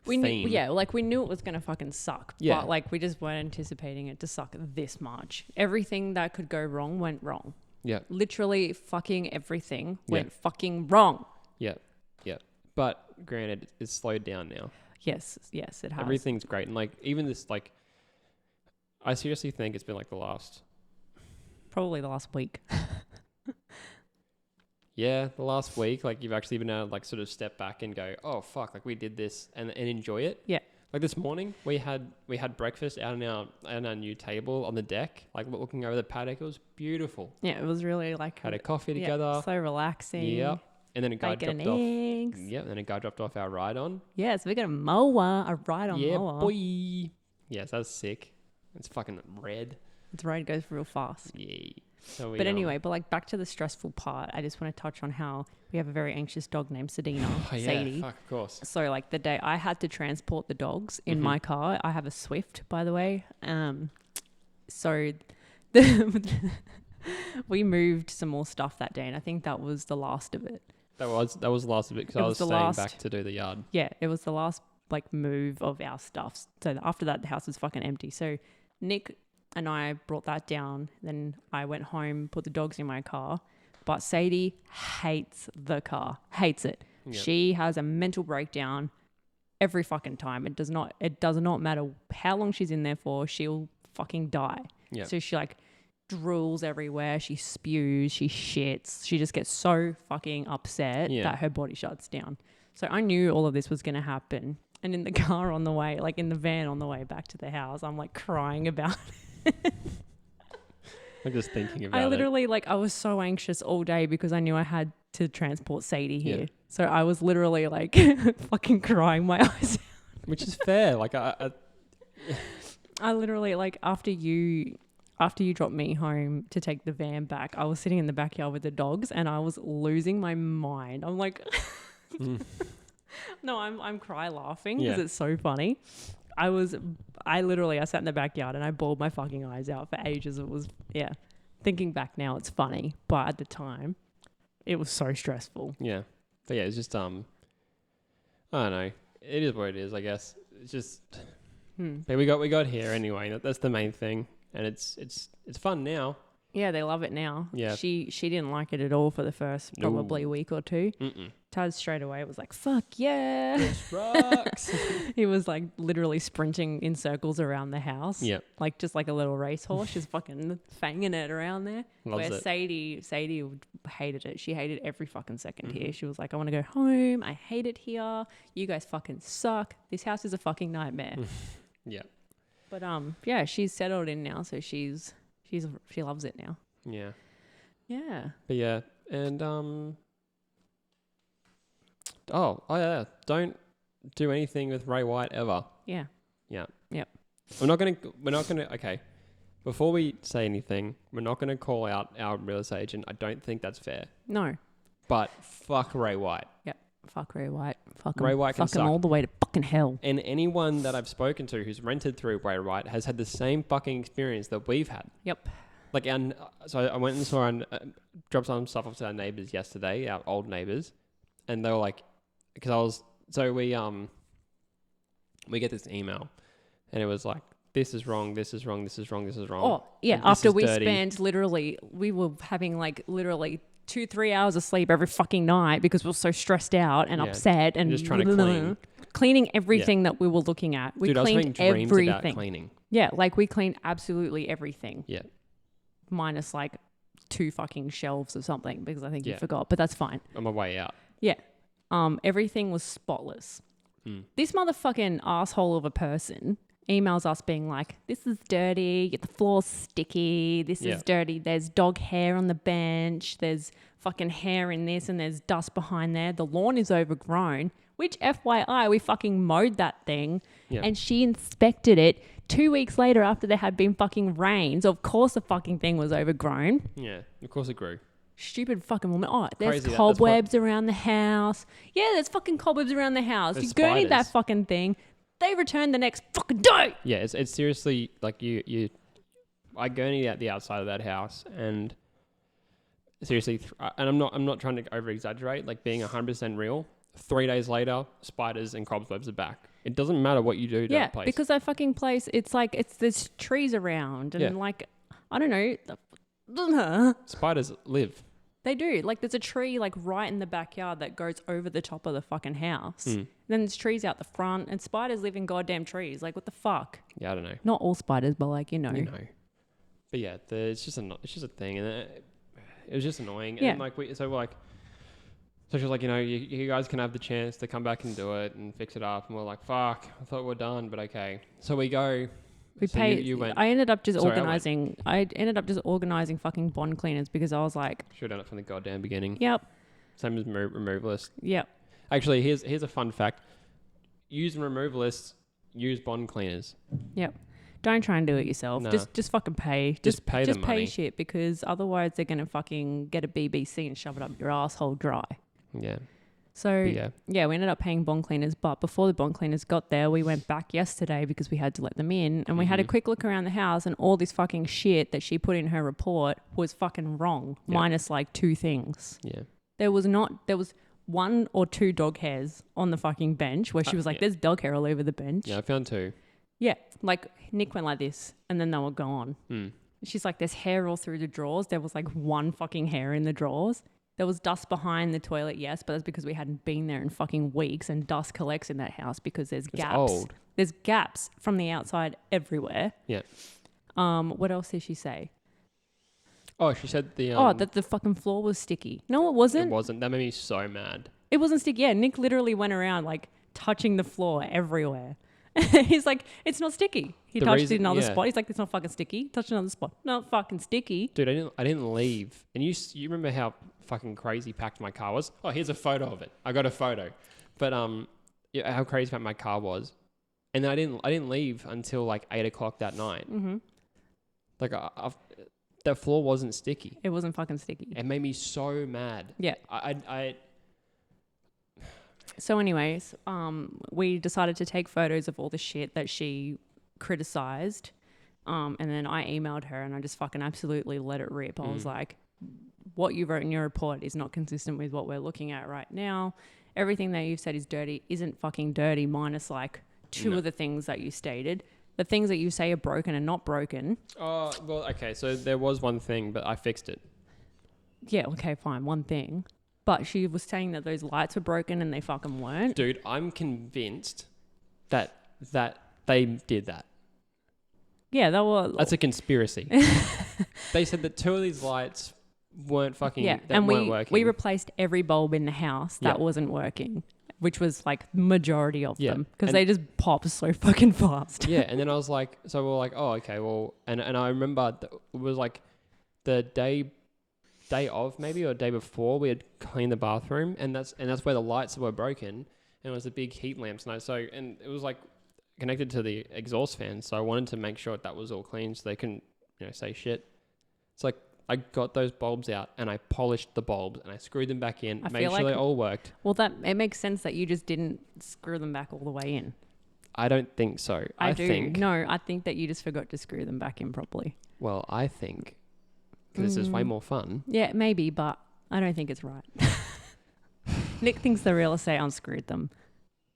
S3: We
S1: theme.
S3: we knew it was going to fucking suck.
S1: Yeah.
S3: But like we just weren't anticipating it to suck this much. Everything that could go wrong went wrong.
S1: Yeah.
S3: Literally fucking everything went fucking wrong.
S1: Yeah. Yeah. But granted, it's slowed down now.
S3: Yes, it has.
S1: Everything's great. And like even this, like, I seriously think it's been like
S3: Probably the last week.
S1: the last week, like you've actually been able to like sort of step back and go, oh fuck, like we did this and enjoy it.
S3: Yeah.
S1: Like this morning we had breakfast out on our new table on the deck, like looking over the paddock. It was beautiful.
S3: Yeah, it was really like
S1: Had a coffee together.
S3: so relaxing.
S1: Yep. And then a guy
S3: Bacon
S1: dropped off.
S3: and eggs.
S1: Yep. And then a guy dropped off our ride on.
S3: Yeah, so we got a ride on
S1: Yeah,
S3: mower.
S1: boy. Yes, that's sick. It's fucking red.
S3: Its ride goes real fast.
S1: Yeah. So we,
S3: But anyway, like back to the stressful part, I just want to touch on how we have a very anxious dog named Sadina,
S1: oh, yeah,
S3: Sadie.
S1: fuck, of course.
S3: So like the day I had to transport the dogs in my car, I have a Swift, by the way. So the We moved some more stuff that day, and I think that was the last of it.
S1: That was the last of it because
S3: It
S1: I
S3: was
S1: was
S3: the
S1: staying
S3: last-
S1: back to do the yard.
S3: Yeah, it was the last like move of our stuff. So after that, the house was fucking empty. So Nick and I brought that down. Then I went home, put the dogs in my car. But Sadie hates the car, hates it.
S1: Yep.
S3: She has a mental breakdown every fucking time. It does not matter how long she's in there for. She'll fucking die.
S1: Yep.
S3: So she like drools everywhere. She spews. She shits. She just gets so fucking upset that her body shuts down. So I knew all of this was going to happen. And in the car on the way, like in the van on the way back to the house, I'm like crying about it.
S1: I'm just thinking about
S3: I
S1: it.
S3: literally I was so anxious all day because I knew I had to transport Sadie here.
S1: Yeah.
S3: So I was literally like fucking crying my eyes out.
S1: Which is fair. Like I
S3: I literally after you dropped me home to take the van back, I was sitting in the backyard with the dogs and I was losing my mind. I'm like No, I'm cry laughing because it's so funny. I sat in the backyard and I bawled my fucking eyes out for ages. It was, thinking back now, it's funny. But at the time, it was so stressful.
S1: Yeah. But yeah, it's just, I don't know. It is what it is, I guess. It's just, but we got here anyway. That's the main thing. And it's fun now.
S3: Yeah, they love it now.
S1: Yeah.
S3: She didn't like it at all for the first probably week or two. Taz straight away was like, fuck yeah.
S1: This rocks.
S3: He was like literally sprinting in circles around the house.
S1: Yep.
S3: Like just like a little racehorse. She's fucking fanging it around there.
S1: Loves
S3: Where
S1: it.
S3: Sadie hated it. She hated every fucking second here. She was like, I want to go home. I hate it here. You guys fucking suck. This house is a fucking nightmare.
S1: Yeah.
S3: But yeah, she's settled in now, so she loves it now.
S1: Yeah.
S3: Yeah.
S1: But yeah, and oh yeah, don't do anything with Ray White ever.
S3: Yeah.
S1: Yeah.
S3: Yep.
S1: We're not gonna okay. Before we say anything, we're not gonna call out our real estate agent. I don't think that's fair.
S3: No.
S1: But fuck Ray White.
S3: Yep. Fuck Ray White. Fuck
S1: Ray
S3: him.
S1: White can
S3: Fuck him
S1: suck.
S3: all the way to fucking hell.
S1: And anyone that I've spoken to who's rented through Ray White has had the same fucking experience that we've had.
S3: Yep.
S1: Like, and so I went and saw and dropped some stuff off to our neighbors yesterday, our old neighbors, and they were like, because we get this email, and it was like, this is wrong, this is wrong, this is wrong, this is wrong.
S3: Oh yeah.
S1: This
S3: After
S1: is
S3: we
S1: dirty.
S3: spent we were having like literally 2-3 hours of sleep every fucking night because we were so stressed out and upset and
S1: just trying to
S3: cleaning everything that we were looking at. We
S1: Dude, I was having
S3: cleaned
S1: dreams
S3: everything.
S1: about cleaning.
S3: Yeah, like we cleaned absolutely everything.
S1: Yeah.
S3: Minus like 2 fucking shelves or something because I think you
S1: Yeah.
S3: forgot, but that's fine.
S1: On my way out.
S3: Yeah. Everything was spotless. This motherfucking asshole of a person emails us being like, this is dirty, the floor's sticky, this is dirty, there's dog hair on the bench, there's fucking hair in this and there's dust behind there, the lawn is overgrown, which FYI, we fucking mowed that thing and she inspected it 2 weeks later after there had been fucking rain. So of course the fucking thing was overgrown.
S1: Yeah, of course it grew.
S3: Stupid fucking woman. Oh, there's
S1: Crazy,
S3: cobwebs around the house. Yeah, there's fucking cobwebs around the house.
S1: There's
S3: You gurneyed that
S1: spiders.
S3: fucking thing. They returned the next fucking day.
S1: Yeah, it's seriously like I gurneyed out the outside of that house and seriously, and I'm not trying to over exaggerate, like being 100% real. 3 days later, spiders and cobwebs are back. It doesn't matter what you do to that place.
S3: Because that fucking place, there's trees around and like, I don't know.
S1: Spiders live.
S3: They do. Like there's a tree like right in the backyard that goes over the top of the fucking house. Then there's trees out the front and spiders live in goddamn trees. Like what the fuck?
S1: Yeah, I don't know.
S3: Not all spiders, but like, you know.
S1: But yeah, it's just a thing, and it was just annoying.
S3: Yeah.
S1: And like so she was like, you guys can have the chance to come back and do it and fix it up, and we're like, fuck, I thought we were done, but okay. So we go.
S3: We
S1: So
S3: paid.
S1: you went.
S3: I ended up just
S1: Sorry, I went.
S3: organizing. I ended up just organizing fucking bond cleaners because I was like,
S1: Should have done it from the goddamn beginning.
S3: yep,
S1: Same as removalists.
S3: yep.
S1: Actually, here's a fun fact. Use removalists, use bond cleaners.
S3: Yep. Don't try and do it yourself.
S1: No.
S3: Just fucking pay.
S1: Just pay the money.
S3: shit because otherwise they're gonna fucking get a BBC and shove it up your asshole dry.
S1: Yeah.
S3: So
S1: Yeah.
S3: yeah, we ended up paying bond cleaners, but before the bond cleaners got there, we went back yesterday because we had to let them in, and we had a quick look around the house, and all this fucking shit that she put in her report was fucking wrong, minus like 2 things.
S1: Yeah.
S3: There was 1 or 2 dog hairs on the fucking bench where she was like, "There's dog hair all over the bench."
S1: Yeah, I found 2.
S3: Yeah, like Nick went like this, and then they were gone. She's like, "There's hair all through the drawers." There was like 1 fucking hair in the drawers. There was dust behind the toilet, yes, but that's because we hadn't been there in fucking weeks, and dust collects in that house because there's gaps.
S1: Old.
S3: There's gaps from the outside everywhere.
S1: Yeah.
S3: What else did she say?
S1: Oh, she said
S3: that the fucking floor was sticky. No, it wasn't.
S1: It wasn't. That made me so mad.
S3: It wasn't sticky. Yeah, Nick literally went around like touching the floor everywhere. He's like, "It's not sticky." He touched it another spot. He's like, "It's not fucking sticky." Touched another spot. Not fucking sticky.
S1: Dude, I didn't leave. And you remember how fucking crazy packed my car was? Oh, here's a photo of it. I got a photo. But yeah, how crazy packed my car was. And then I didn't leave until like 8 o'clock that night.
S3: Mm-hmm.
S1: Like the floor wasn't sticky.
S3: It wasn't fucking sticky.
S1: It made me so mad.
S3: Yeah.
S1: I
S3: So anyways, we decided to take photos of all the shit that she criticized. And then I emailed her and I just fucking absolutely let it rip. I was like, "What you wrote in your report is not consistent with what we're looking at right now. Everything that you've said is dirty isn't fucking dirty, minus like 2 of the things that you stated. The things that you say are broken and not broken."
S1: Oh, well, okay. So there was one thing, but I fixed it.
S3: Yeah, okay, fine, one thing. But she was saying that those lights were broken and they fucking weren't.
S1: Dude, I'm convinced that they did that.
S3: Yeah, they were.
S1: That's a conspiracy. They said that 2 of these lights weren't fucking.
S3: Yeah,
S1: that
S3: and
S1: weren't working.
S3: we replaced every bulb in the house that
S1: Yeah.
S3: wasn't working, which was like majority of
S1: Yeah,
S3: them because
S1: and-
S3: they just pop so fucking fast.
S1: Yeah, and then I was like, so we're like, oh, okay, well, and I remember it was like the day of maybe or day before we had cleaned the bathroom, and that's where the lights were broken, and it was the big heat lamps, and it was like connected to the exhaust fan, so I wanted to make sure that was all clean so they couldn't say shit. It's like I got those bulbs out and I polished the bulbs and I screwed them back in, made sure they all worked.
S3: Well, it makes sense that you just didn't screw them back all the way in.
S1: I don't think so. I think
S3: I think that you just forgot to screw them back in properly.
S1: Well, I think this is way more fun.
S3: Yeah, maybe, but I don't think it's right. Nick thinks the real estate unscrewed them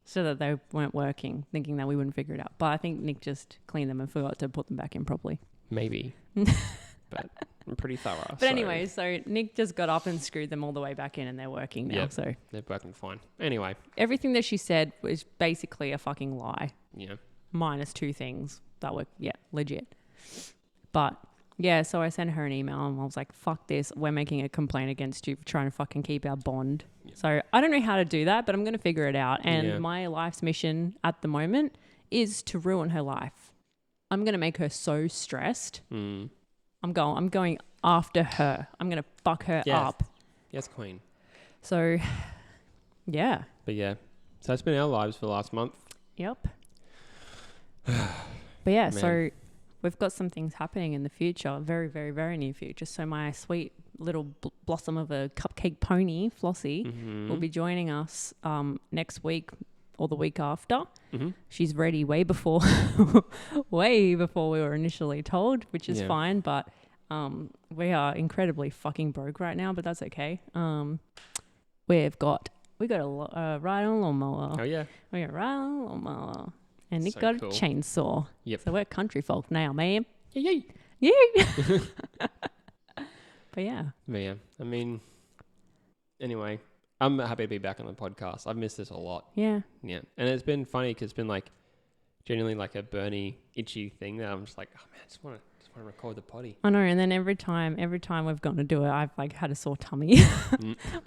S3: so that they weren't working, thinking that we wouldn't figure it out. But I think Nick just cleaned them and forgot to put them back in properly.
S1: Maybe. But I'm pretty thorough.
S3: But anyway, so Nick just got up and screwed them all the way back in and they're working now.
S1: Yep.
S3: So
S1: They're working fine. Anyway.
S3: everything that she said was basically a fucking lie.
S1: Yeah.
S3: Minus 2 things that were, legit. But yeah, so I sent her an email and I was like, "Fuck this. We're making a complaint against you for trying to fucking keep our bond."
S1: Yeah.
S3: So I don't know how to do that, but I'm going to figure it out. And
S1: Yeah.
S3: my life's mission at the moment is to ruin her life. I'm going to make her so stressed.
S1: Mm.
S3: I'm going after her. I'm going to fuck her up.
S1: Yes, queen.
S3: So, yeah.
S1: But yeah. So that's been our lives for the last month.
S3: Yep. But yeah,
S1: Man.
S3: so we've got some things happening in the future, very, very, very near future. So my sweet little blossom of a cupcake pony, Flossie, will be joining us next week or the week after.
S1: Mm-hmm.
S3: She's ready way before we were initially told, which is fine. But we are incredibly fucking broke right now, but that's okay. We got a ride on a lawnmower.
S1: Oh, yeah.
S3: We got a ride on a lawnmower. And Nick
S1: So
S3: got
S1: cool.
S3: a chainsaw.
S1: Yep.
S3: So we're country folk now, man.
S1: Yay.
S3: Yeah. But yeah.
S1: But yeah. I mean, anyway, I'm happy to be back on the podcast. I've missed this a lot.
S3: Yeah.
S1: Yeah. And it's been funny because it's been like genuinely like a burny, itchy thing that I'm just like, oh man, I just want to record the potty.
S3: I know. And then every time we've gone to do it, I've like had a sore tummy.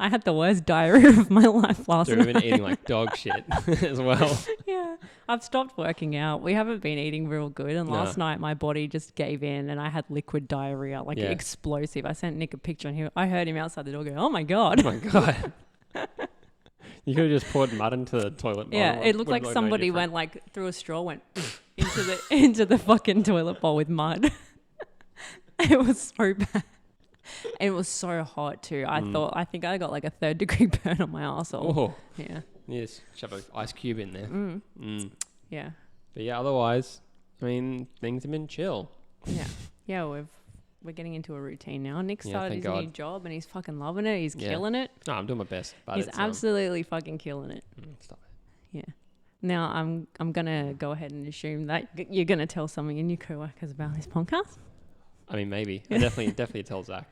S3: I had the worst diarrhea of my life last
S1: Dude,
S3: night.
S1: we've been eating like dog shit as well.
S3: Yeah. I've stopped working out. We haven't been eating real good. And last night my body just gave in and I had liquid diarrhea, like explosive. I sent Nick a picture and I heard him outside the door go, "Oh my God."
S1: Oh my God. You could have just poured mud into the toilet bowl.
S3: Yeah, it looked like somebody went like through a straw, went into the fucking toilet bowl with mud. It was so bad. And it was so hot too. I think I got like a 3rd degree burn on my arsehole.
S1: Oh,
S3: Yeah.
S1: yes. Shove an ice cube in there.
S3: Yeah.
S1: But yeah, otherwise, I mean, things have been chill.
S3: Yeah. Yeah, we're getting into a routine now. Nick
S1: Yeah,
S3: started
S1: thank
S3: his new
S1: God.
S3: job and he's fucking loving it. He's
S1: Yeah.
S3: killing it.
S1: No, I'm doing my best. But
S3: He's
S1: it's,
S3: absolutely fucking killing it.
S1: stop it.
S3: Yeah. Now I'm gonna go ahead and assume that you're gonna tell some of your new co-workers about this podcast.
S1: I mean, maybe. I definitely tell Zach.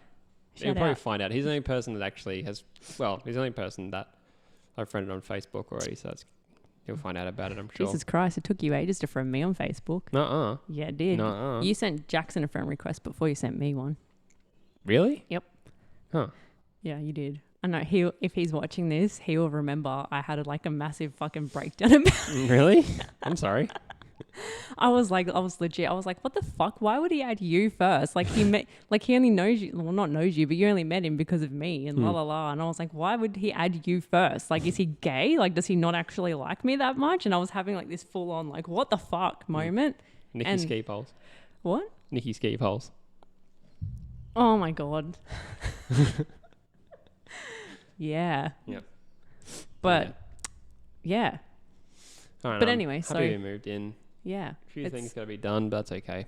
S1: He'll
S3: Shout
S1: probably
S3: out.
S1: find out. He's the only person that actually has. Well, he's the only person that I've friended on Facebook already. So he'll find out about it. I'm sure.
S3: Jesus Christ! It took you ages to friend me on Facebook.
S1: Nuh-uh.
S3: Yeah, it did.
S1: Nuh-uh.
S3: You sent Jackson a friend request before you sent me one.
S1: Really?
S3: Yep.
S1: Huh.
S3: Yeah, you did. I know if he's watching this, he will remember I had like a massive fucking breakdown about it.
S1: Really? I'm sorry.
S3: I was legit. I was like, what the fuck? Why would he add you first? Like he only knows you. Well, not knows you, but you only met him because of me and la la la. And I was like, why would he add you first? Like, is he gay? Like, does he not actually like me that much? And I was having like this full on like, what the fuck moment.
S1: Nikki
S3: And-
S1: ski poles.
S3: What?
S1: Nikki ski poles.
S3: Oh my God. Yeah.
S1: Yep.
S3: But yeah.
S1: All right,
S3: But
S1: I'm
S3: anyway,
S1: happy
S3: so-
S1: we moved in.
S3: Yeah.
S1: A few
S3: It's-
S1: things got to be done, but that's okay.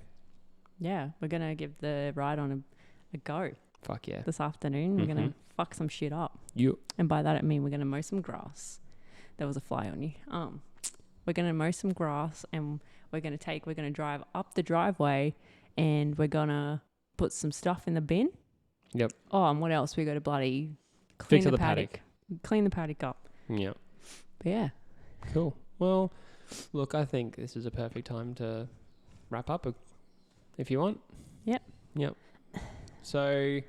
S3: Yeah. We're going to give the ride on a go
S1: Fuck yeah.
S3: this afternoon. We're going to fuck some shit up.
S1: You.
S3: And by that, I mean we're going to mow some grass. There was a fly on you. We're going to mow some grass and we're going to drive up the driveway and we're going to put some stuff in the bin.
S1: Yep.
S3: Oh, and what else? We got to bloody clean
S1: Fix
S3: the
S1: the
S3: paddock. Clean the paddock up.
S1: Yeah.
S3: But yeah.
S1: Cool. Well, look, I think this is a perfect time to wrap up if you want.
S3: Yep.
S1: Yep. So,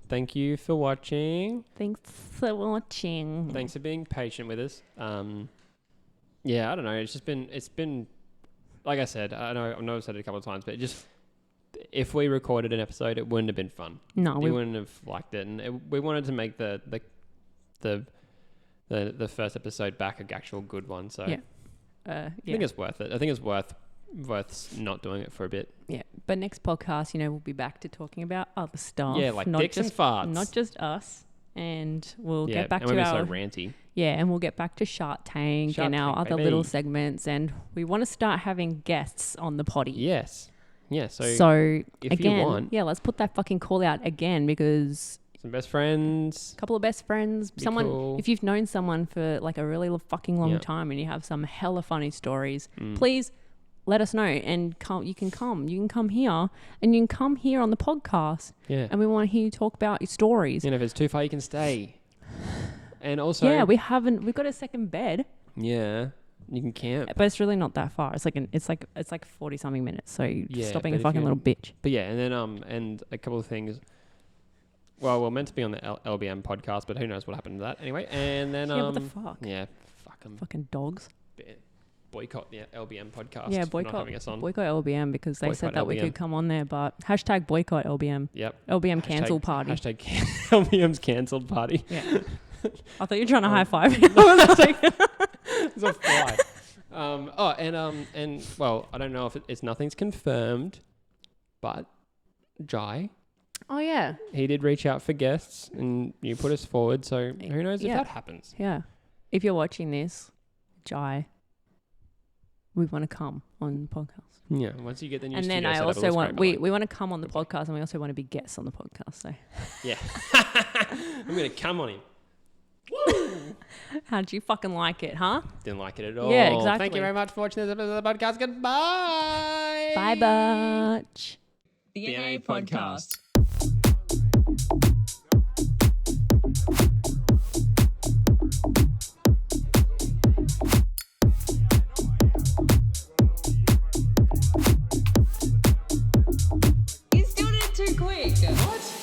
S1: thank you for watching.
S3: Thanks for watching.
S1: Thanks for being patient with us. Yeah, I don't know. It's been, like I said, I know I've said it a couple of times, but if we recorded an episode, it wouldn't have been fun.
S3: No,
S1: We wouldn't have liked it, and we wanted to make the first episode back an actual good one. So
S3: Yeah.
S1: I think it's worth it. I think it's worth not doing it for a bit.
S3: Yeah. But next podcast, we'll be back to talking about other stuff.
S1: Yeah, like
S3: not
S1: dicks and farts.
S3: Not just us. And we'll get back
S1: and
S3: to
S1: we'll
S3: our
S1: be so ranty.
S3: and we'll get back to Shark Tank
S1: Shark
S3: and our
S1: Tank,
S3: other
S1: baby.
S3: little segments. And we want to start having guests on the poddy.
S1: Yes. Yeah. So if
S3: again,
S1: you want,
S3: let's put that fucking call out again because
S1: some best friends.
S3: a couple of best friends,
S1: Be
S3: someone
S1: cool.
S3: if you've known someone for like a really fucking long
S1: Yeah.
S3: time and you have some hella funny stories, please let us know and you can come here and you can come here on the podcast
S1: Yeah.
S3: and we want to hear you talk about your stories.
S1: And if it's too far, you can stay. And also,
S3: we've got a second bed,
S1: yeah, you can camp.
S3: but it's really not that far. It's like 40 something minutes. So you're
S1: Yeah,
S3: stop being a
S1: but if
S3: fucking
S1: you-
S3: little bitch.
S1: But yeah, and then and a couple of things. Well, we're meant to be on the LBM podcast, but who knows what happened to that anyway. And then
S3: Yeah, what the fuck?
S1: yeah, fuck 'em.
S3: Fucking dogs.
S1: Boycott the LBM podcast.
S3: Yeah,
S1: for not having us on.
S3: boycott LBM because they said
S1: Boycott
S3: that we
S1: LBM.
S3: could come on there, but hashtag boycott LBM.
S1: Yep.
S3: LBM cancel party.
S1: Hashtag LBM's cancelled party.
S3: Yeah. I thought you were trying to high five.
S1: It's a fly. And well, I don't know if it's nothing's confirmed, but Jai,
S3: Oh yeah.
S1: he did reach out for guests, and you put us forward. So who knows if
S3: Yeah.
S1: that happens?
S3: Yeah. If you're watching this, Jai, we want to come on the podcast.
S1: Yeah. Once you get the new
S3: And
S1: studio
S3: then I
S1: set up, it
S3: also
S1: looks
S3: want
S1: great, by
S3: we want to come on the podcast and we also want to be guests on the podcast. So
S1: the way. Yeah. I'm gonna come on him.
S3: how'd you fucking like it, huh?
S1: Didn't like it at all.
S3: Yeah,
S1: Thank
S3: exactly.
S1: you very much for watching this episode of the podcast. Goodbye.
S3: Bye, Butch.
S2: The
S1: NA
S2: NA
S1: podcast.
S2: podcast.